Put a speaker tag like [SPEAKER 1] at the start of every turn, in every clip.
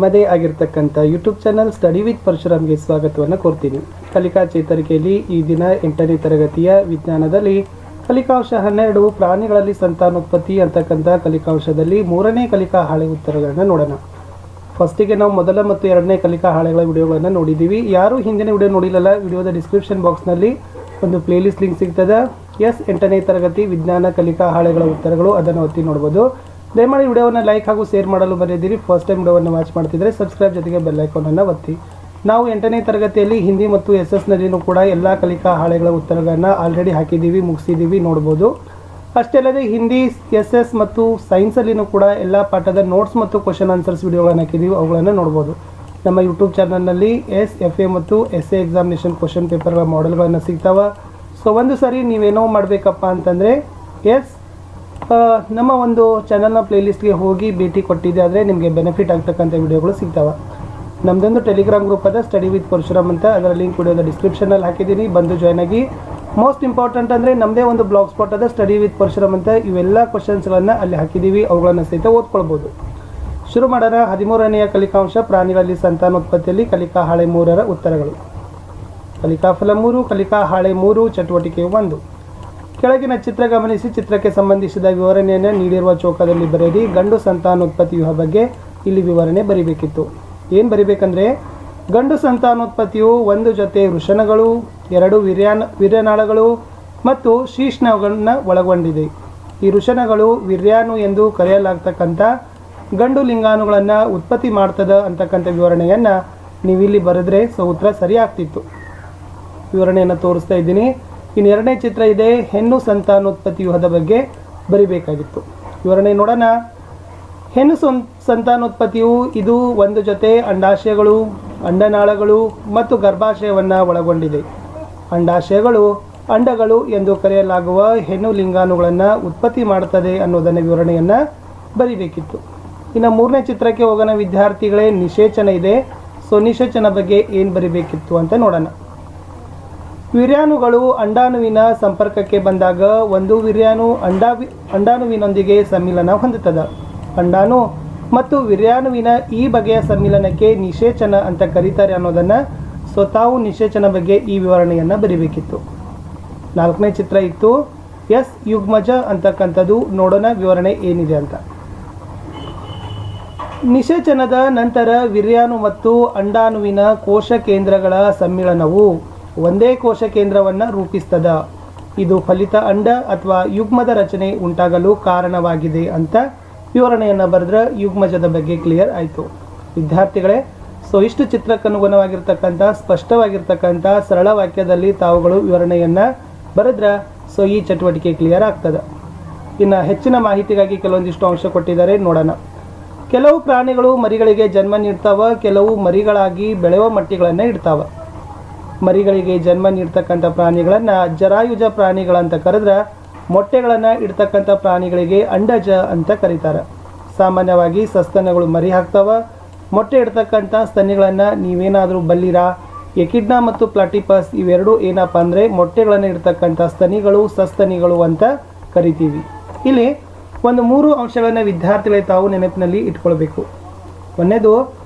[SPEAKER 1] ನಿಮ್ಮದೇ ಆಗಿರ್ತಕ್ಕಂಥ YouTube channel study with ಪರಶುರಾಮ್ಗೆ ಸ್ವಾಗತವನ್ನು ಕೋರ್ತೀನಿ. ಕಲಿಕಾ ಚೇತರಿಕೆಯಲ್ಲಿ ಈ ದಿನ 8ನೇ ತರಗತಿಯ ವಿಜ್ಞಾನದಲ್ಲಿ ಕಲಿಕಾಂಶ 12 ಪ್ರಾಣಿಗಳಲ್ಲಿ ಸಂತಾನೋತ್ಪತ್ತಿ ಅಂತಕ್ಕಂಥ ಕಲಿಕಾಂಶದಲ್ಲಿ 3ನೇ ಕಲಿಕಾ ಹಾಳೆ ಉತ್ತರಗಳನ್ನು ನೋಡೋಣ. ಫಸ್ಟಿಗೆ ನಾವು ಮೊದಲ ಮತ್ತು 2ನೇ ಕಲಿಕಾ ಹಾಳೆಗಳ ವಿಡಿಯೋಗಳನ್ನು ನೋಡಿದ್ದೀವಿ. ಯಾರು ಹಿಂದಿನ ವಿಡಿಯೋ ನೋಡಿಲ್ಲಲ್ಲ, ವಿಡಿಯೋದ ಡಿಸ್ಕ್ರಿಪ್ಷನ್ ಬಾಕ್ಸ್ನಲ್ಲಿ ಒಂದು ಪ್ಲೇಲಿಸ್ಟ್ ಲಿಂಕ್ ಸಿಗ್ತದೆ. 8ನೇ ತರಗತಿ ವಿಜ್ಞಾನ ಕಲಿಕಾ ಹಾಳೆಗಳ ಉತ್ತರಗಳು, ಅದನ್ನು ಒತ್ತಿ ನೋಡ್ಬೋದು. ದಯಮಾಡಿ ವಿಡಿಯೋವನ್ನು ಲೈಕ್ ಹಾಗೂ ಶೇರ್ ಮಾಡಲು ಬರೆದಿರಿ. ಫಸ್ಟ್ ಟೈಮ್ ವಿಡಿಯೋವನ್ನು ವಾಚ್ ಮಾಡ್ತಿದ್ರೆ ಸಬ್ಸ್ಕ್ರೈಬ್ ಜೊತೆಗೆ ಬೆಲ್ ಐಕಾನನ್ನು ಒತ್ತಿ. ನಾವು 8ನೇ ತರಗತಿಯಲ್ಲಿ ಹಿಂದಿ ಮತ್ತು SS ಕೂಡ ಎಲ್ಲ ಕಲಿಕಾ ಹಾಳೆಗಳ ಉತ್ತರಗಳನ್ನು ಆಲ್ರೆಡಿ ಹಾಕಿದ್ದೀವಿ, ಮುಗಿಸಿದ್ದೀವಿ, ನೋಡ್ಬೋದು. ಅಷ್ಟೇ ಅಲ್ಲದೆ ಹಿಂದಿ, SS ಮತ್ತು ಸೈನ್ಸಲ್ಲಿನೂ ಕೂಡ ಎಲ್ಲ ಪಾಠದ ನೋಟ್ಸ್ ಮತ್ತು ಕ್ವಶನ್ ಆನ್ಸರ್ಸ್ ವಿಡಿಯೋಗಳನ್ನು ಹಾಕಿದ್ದೀವಿ, ಅವುಗಳನ್ನು ನೋಡ್ಬೋದು. ನಮ್ಮ ಯೂಟ್ಯೂಬ್ ಚಾನಲ್ನಲ್ಲಿ FA ಮತ್ತು SA ಎಕ್ಸಾಮಿನೇಷನ್ ಕ್ವಶನ್ ಪೇಪರ್ಗಳ ಮಾಡೆಲ್ಗಳನ್ನು ಸಿಗ್ತಾವೆ. ಸೊ ಒಂದು ಸಾರಿ ನೀವೇನೋ ಮಾಡಬೇಕಪ್ಪ ಅಂತಂದರೆ ನಮ್ಮ ಒಂದು ಚಾನಲ್ನ ಪ್ಲೇಲಿಸ್ಟ್ಗೆ ಹೋಗಿ ಭೇಟಿ ಕೊಟ್ಟಿದ್ದೆ ಆದರೆ ನಿಮಗೆ ಬೆನಿಫಿಟ್ ಆಗ್ತಕ್ಕಂಥ ವಿಡಿಯೋಗಳು ಸಿಗ್ತಾವೆ. ನಮ್ಮದೊಂದು ಟೆಲಿಗ್ರಾಮ್ ಗ್ರೂಪ್ ಅದ, ಸ್ಟಡಿ ವಿತ್ ಪರಶುರಾಮ್ ಅಂತ. ಅದರ ಲಿಂಕ್ ವಿಡಿಯೋದ ಡಿಸ್ಕ್ರಿಪ್ಷನಲ್ಲಿ ಹಾಕಿದ್ದೀನಿ, ಬಂದು ಜಾಯ್ನ್ ಆಗಿ. ಮೋಸ್ಟ್ ಇಂಪಾರ್ಟೆಂಟ್ ಅಂದರೆ ನಮ್ಮದೇ ಒಂದು ಬ್ಲಾಗ್ ಸ್ಪಾಟ್ ಅದ, ಸ್ಟಡಿ ವಿತ್ ಪರಶುರಾಮ್ ಅಂತ. ಇವೆಲ್ಲ ಕ್ವಶನ್ಸ್ಗಳನ್ನು ಅಲ್ಲಿ ಹಾಕಿದ್ದೀವಿ, ಅವುಗಳನ್ನು ಸಹಿತ ಓದ್ಕೊಳ್ಬೋದು. ಶುರು ಮಾಡೋಣ. 13ನೆಯ ಕಲಿಕಾಂಶ ಪ್ರಾಣಿಗಳಲ್ಲಿ ಸಂತಾನೋತ್ಪತ್ತಿಯಲ್ಲಿ ಕಲಿಕಾ ಹಾಳೆ 3ರ ಉತ್ತರಗಳು. ಕಲಿಕಾಫಲ 3, ಕಲಿಕಾ ಹಾಳೆ 3, ಚಟುವಟಿಕೆ 1. ಕೆಳಗಿನ ಚಿತ್ರ ಗಮನಿಸಿ, ಚಿತ್ರಕ್ಕೆ ಸಂಬಂಧಿಸಿದ ವಿವರಣೆಯನ್ನು ನೀಡಿರುವ ಚೌಕದಲ್ಲಿ ಬರೆಯಿರಿ. ಗಂಡು ಸಂತಾನೋತ್ಪತ್ತಿ ವ್ಯೂಹ ಬಗ್ಗೆ ಇಲ್ಲಿ ವಿವರಣೆ ಬರೀಬೇಕಿತ್ತು. ಏನು ಬರಿಬೇಕಂದ್ರೆ, ಗಂಡು ಸಂತಾನೋತ್ಪತ್ತಿಯು ಒಂದು ಜೊತೆ ವೃಷಣಗಳು, 2 ವೀರ್ಯನಾಳಗಳು ಮತ್ತು ಶೀಷ್ಣಗಳನ್ನು ಒಳಗೊಂಡಿದೆ. ಈ ವೃಷಣಗಳು ವೀರ್ಯಾಣು ಎಂದು ಕರೆಯಲಾಗ್ತಕ್ಕಂಥ ಗಂಡು ಲಿಂಗಾಣುಗಳನ್ನು ಉತ್ಪತ್ತಿ ಮಾಡ್ತದೆ ಅಂತಕ್ಕಂಥ ವಿವರಣೆಯನ್ನು ನೀವಿಲ್ಲಿ ಬರೆದ್ರೆ ಉತ್ತರ ಸರಿ ಆಗ್ತಿತ್ತು. ವಿವರಣೆಯನ್ನು ತೋರಿಸ್ತಾ ಇದ್ದೀನಿ. ಇನ್ನು 2ನೇ ಚಿತ್ರ ಇದೆ, ಹೆಣ್ಣು ಸಂತಾನೋತ್ಪತ್ತಿ ವ್ಯೂಹದ ಬಗ್ಗೆ ಬರಿಬೇಕಾಗಿತ್ತು. ವಿವರಣೆ ನೋಡೋಣ. ಹೆಣ್ಣು ಸಂತಾನೋತ್ಪತ್ತಿಯು ಇದು ಒಂದು ಜೊತೆ ಅಂಡಾಶಯಗಳು, ಅಂಡನಾಳಗಳು ಮತ್ತು ಗರ್ಭಾಶಯವನ್ನು ಒಳಗೊಂಡಿದೆ. ಅಂಡಾಶಯಗಳು, ಅಂಡಗಳು ಎಂದು ಕರೆಯಲಾಗುವ ಹೆಣ್ಣು ಲಿಂಗಾಣುಗಳನ್ನು ಉತ್ಪತ್ತಿ ಮಾಡುತ್ತದೆ ಅನ್ನೋದನ್ನು ವಿವರಣೆಯನ್ನು ಬರಿಬೇಕಿತ್ತು. ಇನ್ನು 3ನೇ ಚಿತ್ರಕ್ಕೆ ಹೋಗೋಣ ವಿದ್ಯಾರ್ಥಿಗಳೇ. ನಿಷೇಚನ ಇದೆ. ಸೊ ನಿಷೇಚನ ಬಗ್ಗೆ ಏನು ಬರಿಬೇಕಿತ್ತು ಅಂತ ನೋಡೋಣ. ವೀರ್ಯಾಣುಗಳು ಅಂಡಾಣುವಿನ ಸಂಪರ್ಕಕ್ಕೆ ಬಂದಾಗ ಒಂದು ವೀರ್ಯಾಣು ಅಂಡಾಣುವಿನೊಂದಿಗೆ ಸಮ್ಮಿಲನ ಹೊಂದುತ್ತದೆ. ಅಂಡಾಣು ಮತ್ತು ವೀರ್ಯಾಣುವಿನ ಈ ಬಗೆಯ ಸಮ್ಮಿಲನಕ್ಕೆ ನಿಷೇಚನ ಅಂತ ಕರೀತಾರೆ ಅನ್ನೋದನ್ನು ತಾವು ನಿಷೇಚನ ಬಗ್ಗೆ ಈ ವಿವರಣೆಯನ್ನು ಬರೀಬೇಕಿತ್ತು. 4ನೇ ಚಿತ್ರ ಇತ್ತು, ಯುಗ್ಮಜ ಅಂತಕ್ಕಂಥದ್ದು. ನೋಡೋಣ ವಿವರಣೆ ಏನಿದೆ ಅಂತ. ನಿಷೇಚನದ ನಂತರ ವೀರ್ಯಾಣು ಮತ್ತು ಅಂಡಾಣುವಿನ ಕೋಶ ಕೇಂದ್ರಗಳ ಸಮ್ಮಿಳನವು ಒಂದೇ ಕೋಶ ಕೇಂದ್ರವನ್ನು ರೂಪಿಸ್ತದ. ಇದು ಫಲಿತ ಅಂಡ ಅಥವಾ ಯುಗ್ಮದ ರಚನೆ ಉಂಟಾಗಲು ಕಾರಣವಾಗಿದೆ ಅಂತ ವಿವರಣೆಯನ್ನು ಬರೆದ್ರೆ ಯುಗ್ಮಜದ ಬಗ್ಗೆ ಕ್ಲಿಯರ್ ಆಯಿತು. ವಿದ್ಯಾರ್ಥಿಗಳೇ, ಇಷ್ಟು ಚಿತ್ರಕ್ಕನುಗುಣವಾಗಿರ್ತಕ್ಕಂಥ ಸ್ಪಷ್ಟವಾಗಿರ್ತಕ್ಕಂಥ ಸರಳ ವಾಕ್ಯದಲ್ಲಿ ತಾವುಗಳು ವಿವರಣೆಯನ್ನು ಬರೆದ್ರೆ ಈ ಚಟುವಟಿಕೆ ಕ್ಲಿಯರ್ ಆಗ್ತದೆ. ಇನ್ನು ಹೆಚ್ಚಿನ ಮಾಹಿತಿಗಾಗಿ ಕೆಲವೊಂದಿಷ್ಟು ಅಂಶ ಕೊಟ್ಟಿದ್ದಾರೆ, ನೋಡೋಣ. ಕೆಲವು ಪ್ರಾಣಿಗಳು ಮರಿಗಳಿಗೆ ಜನ್ಮ ನೀಡ್ತಾವೆ, ಕೆಲವು ಮರಿಗಳಾಗಿ ಬೆಳೆಯುವ ಮಟ್ಟಿಗಳನ್ನು ಇಡ್ತಾವೆ. ಮರಿಗಳಿಗೆ ಜನ್ಮ ನೀಡ್ತಕ್ಕಂಥ ಪ್ರಾಣಿಗಳನ್ನು ಜರಾಯುಜ ಪ್ರಾಣಿಗಳಂತ ಕರೆದ್ರೆ, ಮೊಟ್ಟೆಗಳನ್ನು ಇಡ್ತಕ್ಕಂಥ ಪ್ರಾಣಿಗಳಿಗೆ ಅಂಡಜ ಅಂತ ಕರೀತಾರೆ. ಸಾಮಾನ್ಯವಾಗಿ ಸಸ್ತನಗಳು ಮರಿ ಹಾಕ್ತಾವೆ. ಮೊಟ್ಟೆ ಇಡ್ತಕ್ಕಂಥ ಸ್ತನಿಗಳನ್ನು ನೀವೇನಾದರೂ ಬಲ್ಲಿರಾ? ಎಕಿಡ್ನಾ ಮತ್ತು ಪ್ಲಾಟಿಪಸ್ ಇವೆರಡೂ ಏನಪ್ಪ ಅಂದರೆ ಮೊಟ್ಟೆಗಳನ್ನು ಇಡ್ತಕ್ಕಂಥ ಸ್ತನಿಗಳು, ಸಸ್ತನಿಗಳು ಅಂತ ಕರಿತೀವಿ. ಇಲ್ಲಿ ಒಂದು 3 ಅಂಶಗಳನ್ನು ವಿದ್ಯಾರ್ಥಿಗಳಿಗೆ ತಾವು ನೆನಪಿನಲ್ಲಿ ಇಟ್ಕೊಳ್ಬೇಕು. ಒಂದನೇದು,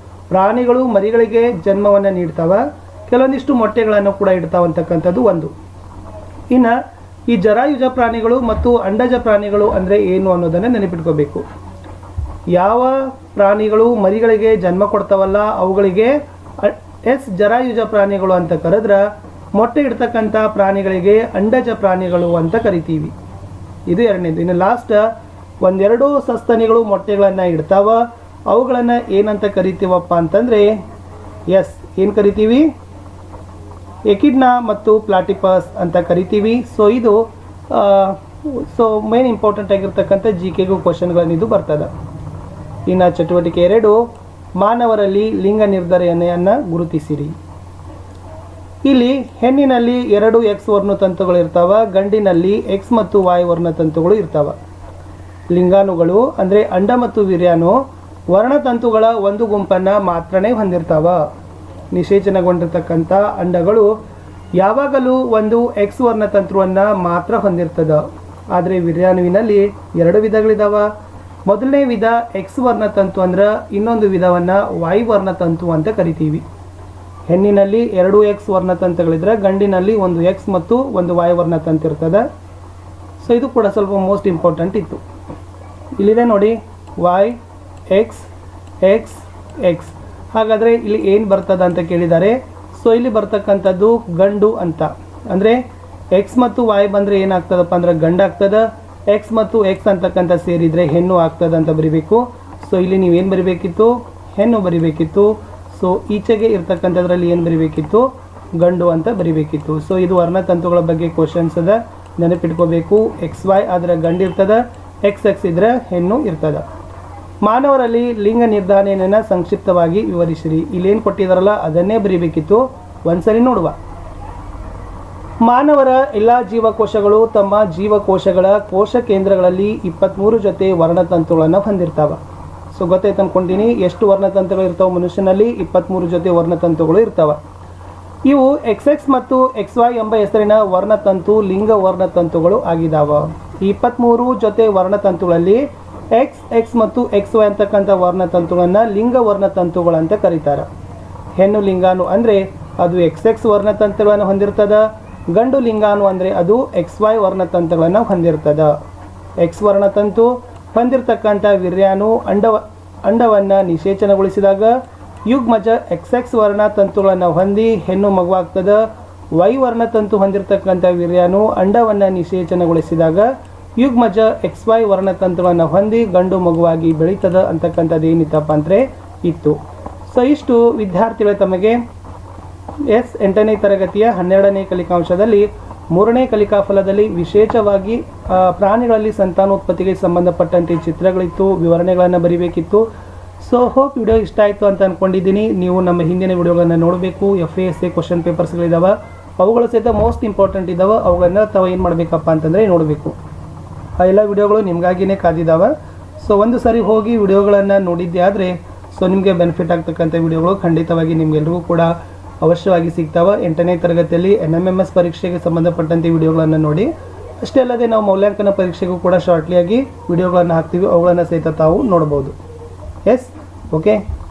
[SPEAKER 1] ಪ್ರಾಣಿಗಳು ಮರಿಗಳಿಗೆ ಜನ್ಮವನ್ನು ನೀಡ್ತಾವೆ, ಕೆಲವೊಂದಿಷ್ಟು ಮೊಟ್ಟೆಗಳನ್ನು ಕೂಡ ಇಡ್ತಾವಂತಕ್ಕಂಥದ್ದು ಒಂದು. ಇನ್ನು ಈ ಜರಾಯುಜ ಪ್ರಾಣಿಗಳು ಮತ್ತು ಅಂಡಜ ಪ್ರಾಣಿಗಳು ಅಂದರೆ ಏನು ಅನ್ನೋದನ್ನು ನೆನಪಿಟ್ಕೋಬೇಕು. ಯಾವ ಪ್ರಾಣಿಗಳು ಮರಿಗಳಿಗೆ ಜನ್ಮ ಕೊಡ್ತಾವಲ್ಲ ಅವುಗಳಿಗೆ ಜರಾಯುಜ ಪ್ರಾಣಿಗಳು ಅಂತ ಕರೆದ್ರೆ, ಮೊಟ್ಟೆ ಇಡ್ತಕ್ಕಂಥ ಪ್ರಾಣಿಗಳಿಗೆ ಅಂಡಜ ಪ್ರಾಣಿಗಳು ಅಂತ ಕರಿತೀವಿ. ಇದು 2ನೇದು. ಇನ್ನು ಲಾಸ್ಟ್, 1-2 ಸಸ್ತನಿಗಳು ಮೊಟ್ಟೆಗಳನ್ನು ಇಡ್ತಾವ, ಅವುಗಳನ್ನು ಏನಂತ ಕರಿತೀವಪ್ಪ ಅಂತಂದರೆ ಏನು ಕರಿತೀವಿ? ಎಕಿಡ್ನಾ ಮತ್ತು ಪ್ಲಾಟಿಪಸ್ ಅಂತ ಕರಿತೀವಿ. ಇದು ಮೇನ್ ಇಂಪಾರ್ಟೆಂಟ್ ಆಗಿರ್ತಕ್ಕಂಥ GKಗೂ ಕ್ವಶನ್ಗಳನ್ನಿದು ಬರ್ತದೆ. ಇನ್ನು ಚಟುವಟಿಕೆ 2, ಮಾನವರಲ್ಲಿ ಲಿಂಗ ನಿರ್ಧರಣೆಯನ್ನು ಗುರುತಿಸಿರಿ. ಇಲ್ಲಿ ಹೆಣ್ಣಿನಲ್ಲಿ 2 X ವರ್ಣತಂತುಗಳು ಇರ್ತಾವೆ, ಗಂಡಿನಲ್ಲಿ X ಮತ್ತು Y ವರ್ಣತಂತುಗಳು ಇರ್ತಾವೆ. ಲಿಂಗಾಣುಗಳು ಅಂದರೆ ಅಂಡ ಮತ್ತು ವೀರ್ಯಾಣು ವರ್ಣತಂತುಗಳ ಒಂದು ಗುಂಪನ್ನು ಮಾತ್ರನೇ ಹೊಂದಿರ್ತಾವೆ. ನಿಷೇಚನಗೊಂಡಿರ್ತಕ್ಕಂಥ ಅಂಡಗಳು ಯಾವಾಗಲೂ ಒಂದು X ವರ್ಣತಂತುವನ್ನು ಮಾತ್ರ ಹೊಂದಿರ್ತದೆ. ಆದರೆ ವೀರ್ಯಾಣುವಿನಲ್ಲಿ 2 ವಿಧಗಳಿದ್ದಾವೆ. ಮೊದಲನೇ ವಿಧ ಎಕ್ಸ್ ವರ್ಣತಂತು ಅಂದ್ರೆ ಇನ್ನೊಂದು ವಿಧವನ್ನು ವೈ ವರ್ಣತಂತು ಅಂತ ಕರಿತೀವಿ. ಹೆಣ್ಣಿನಲ್ಲಿ 2 ಎಕ್ಸ್ ವರ್ಣತಂತುಗಳಿದ್ರೆ ಗಂಡಿನಲ್ಲಿ ಒಂದು ಎಕ್ಸ್ ಮತ್ತು ಒಂದು ವೈ ವರ್ಣತಂತು ಇರ್ತದೆ. ಸೊ ಇದು ಕೂಡ ಸ್ವಲ್ಪ ಮೋಸ್ಟ್ ಇಂಪಾರ್ಟೆಂಟ್ ಇತ್ತು. ಇಲ್ಲಿದೆ ನೋಡಿ ವೈ ಎಕ್ಸ್ ಎಕ್ಸ್ ಎಕ್ಸ್. ಹಾಗಾದರೆ ಇಲ್ಲಿ ಏನು ಬರ್ತದೆ ಅಂತ ಕೇಳಿದ್ದಾರೆ. ಸೊ ಇಲ್ಲಿ ಬರ್ತಕ್ಕಂಥದ್ದು ಗಂಡು ಅಂತ, ಅಂದರೆ ಎಕ್ಸ್ ಮತ್ತು ವೈ ಬಂದರೆ ಏನಾಗ್ತದಪ್ಪ ಅಂದ್ರೆ ಗಂಡಾಗ್ತದೆ. ಎಕ್ಸ್ ಮತ್ತು ಎಕ್ಸ್ ಅಂತಕ್ಕಂಥ ಸೇರಿದರೆ ಹೆಣ್ಣು ಆಗ್ತದೆ ಅಂತ ಬರಿಬೇಕು. ಸೊ ಇಲ್ಲಿ ನೀವೇನು ಬರಿಬೇಕಿತ್ತು, ಹೆಣ್ಣು ಬರಿಬೇಕಿತ್ತು. ಸೊ ಈಚೆಗೆ ಇರ್ತಕ್ಕಂಥದ್ರಲ್ಲಿ ಏನು ಬರಿಬೇಕಿತ್ತು, ಗಂಡು ಅಂತ ಬರಿಬೇಕಿತ್ತು. ಸೊ ಇದು ವರ್ಣತಂತುಗಳ ಬಗ್ಗೆ ಕ್ವಶನ್ಸ್ ಅದ, ನೆನಪಿಟ್ಕೋಬೇಕು. ಎಕ್ಸ್ ವೈ ಆದರೆ ಗಂಡು ಇರ್ತದೆ, ಎಕ್ಸ್ ಎಕ್ಸ್ ಇದ್ರೆ ಹೆಣ್ಣು ಇರ್ತದೆ. ಮಾನವರಲ್ಲಿ ಲಿಂಗ ನಿರ್ಧಾರಣೆಯನ್ನು ಸಂಕ್ಷಿಪ್ತವಾಗಿ ವಿವರಿಸಿರಿ. ಇಲ್ಲೇನು ಕೊಟ್ಟಿದಾರಲ್ಲ ಅದನ್ನೇ ಬರಿಬೇಕಿತ್ತು, ಒಂದ್ಸರಿ ನೋಡುವ. ಮಾನವರ ಎಲ್ಲ ಜೀವಕೋಶಗಳು ತಮ್ಮ ಜೀವಕೋಶಗಳ ಕೋಶ ಕೇಂದ್ರಗಳಲ್ಲಿ 23 ಜೊತೆ ವರ್ಣತಂತುಗಳನ್ನು ಹೊಂದಿರ್ತಾವೆ. ಸೊ ಗೊತ್ತಾಯ್ತು ಅನ್ಕೊಂತೀನಿ ಎಷ್ಟು ವರ್ಣತಂತುಗಳು ಇರ್ತಾವೆ ಮನುಷ್ಯನಲ್ಲಿ. 23 ಜೊತೆ ವರ್ಣತಂತುಗಳು ಇರ್ತಾವೆ. ಇವು ಎಕ್ಸ್ ಎಕ್ಸ್ ಮತ್ತು ಎಕ್ಸ್ ವೈ ಎಂಬ ಹೆಸರಿನ ವರ್ಣತಂತು ಲಿಂಗ ವರ್ಣತಂತುಗಳು ಆಗಿದಾವೆ. ಈ 23 ಜೊತೆ ವರ್ಣತಂತುಗಳಲ್ಲಿ ಎಕ್ಸ್ ಎಕ್ಸ್ ಮತ್ತು ಎಕ್ಸ್ ವೈ ಅಂತಕ್ಕಂಥ ವರ್ಣತಂತುಗಳನ್ನು ಲಿಂಗ ವರ್ಣತಂತುಗಳಂತ ಕರೀತಾರೆ. ಹೆಣ್ಣು ಲಿಂಗಾಣು ಅಂದರೆ ಅದು ಎಕ್ಸ್ ಎಕ್ಸ್ ವರ್ಣತಂತುಗಳನ್ನು ಹೊಂದಿರ್ತದೆ. ಗಂಡು ಲಿಂಗಾಣು ಅಂದರೆ ಅದು ಎಕ್ಸ್ ವೈ ವರ್ಣತಂತುಗಳನ್ನು ಹೊಂದಿರ್ತದೆ. ಎಕ್ಸ್ ವರ್ಣತಂತು ಹೊಂದಿರತಕ್ಕಂಥ ವೀರ್ಯಾಣು ಅಂಡವನ್ನು ನಿಷೇಚನಗೊಳಿಸಿದಾಗ ಯುಗ್ಮಜ ಎಕ್ಸ್ ಎಕ್ಸ್ ವರ್ಣತಂತುಗಳನ್ನು ಹೊಂದಿ ಹೆಣ್ಣು ಮಗುವಾಗ್ತದೆ. ವೈ ವರ್ಣತಂತು ಹೊಂದಿರತಕ್ಕಂಥ ವೀರ್ಯಾಣು ಅಂಡವನ್ನು ನಿಷೇಚನಗೊಳಿಸಿದಾಗ ಯುಗ್ಮಜ ಎಕ್ಸ್ ವೈ ವರ್ಣತಂತುಗಳನ್ನು ಹೊಂದಿ ಗಂಡು ಮಗುವಾಗಿ ಬೆಳೀತದೆ ಅಂತಕ್ಕಂಥದ್ದು ಏನಿತ್ತಪ್ಪ ಅಂದರೆ ಇತ್ತು. ಸೊ ಇಷ್ಟು ವಿದ್ಯಾರ್ಥಿಗಳು ತಮಗೆ 8ನೇ ತರಗತಿಯ 12ನೇ ಕಲಿಕಾಂಶದಲ್ಲಿ 3ನೇ ಕಲಿಕಾ ಫಲದಲ್ಲಿ ವಿಶೇಷವಾಗಿ ಪ್ರಾಣಿಗಳಲ್ಲಿ ಸಂತಾನೋತ್ಪತ್ತಿಗೆ ಸಂಬಂಧಪಟ್ಟಂತೆ ಚಿತ್ರಗಳಿತ್ತು, ವಿವರಣೆಗಳನ್ನು ಬರೀಬೇಕಿತ್ತು. ಸೊ ಹೋಪ್ ವಿಡಿಯೋ ಇಷ್ಟ ಆಯಿತು ಅಂತ ಅಂದ್ಕೊಂಡಿದ್ದೀನಿ. ನೀವು ನಮ್ಮ ಹಿಂದಿನ ವಿಡಿಯೋಗಳನ್ನು ನೋಡಬೇಕು. FASA ಕ್ವಶನ್ ಪೇಪರ್ಸ್ಗಳಿದ್ದಾವೆ, ಅವುಗಳು ಸಹಿತ ಮೋಸ್ಟ್ ಇಂಪಾರ್ಟೆಂಟ್ ಇದ್ದಾವೆ. ಅವುಗಳನ್ನ ತಾವು ಏನು ಮಾಡಬೇಕಪ್ಪ ಅಂತಂದರೆ ನೋಡಬೇಕು. ಆ ಎಲ್ಲ ವಿಡಿಯೋಗಳು ನಿಮಗಾಗಿಯೇ ಕಾದಿದ್ದಾವೆ. ಸೊ ಒಂದು ಸಾರಿ ಹೋಗಿ ವಿಡಿಯೋಗಳನ್ನು ನೋಡಿದ್ದೆ ಆದರೆ ಸೊ ನಿಮಗೆ ಬೆನಿಫಿಟ್ ಆಗ್ತಕ್ಕಂಥ ವಿಡಿಯೋಗಳು ಖಂಡಿತವಾಗಿ ನಿಮಗೆಲ್ರಿಗೂ ಕೂಡ ಅವಶ್ಯವಾಗಿ ಸಿಗ್ತಾವೆ. 8ನೇ ತರಗತಿಯಲ್ಲಿ NMMS ಪರೀಕ್ಷೆಗೆ ಸಂಬಂಧಪಟ್ಟಂತೆ ವಿಡಿಯೋಗಳನ್ನು ನೋಡಿ. ಅಷ್ಟೇ ಅಲ್ಲದೆ ನಾವು ಮೌಲ್ಯಾಂಕನ ಪರೀಕ್ಷೆಗೂ ಕೂಡ ಶಾರ್ಟ್ಲಿಯಾಗಿ ವಿಡಿಯೋಗಳನ್ನು ಹಾಕ್ತೀವಿ, ಅವುಗಳನ್ನು ಸಹಿತ ತಾವು ನೋಡ್ಬೋದು. Yes okay.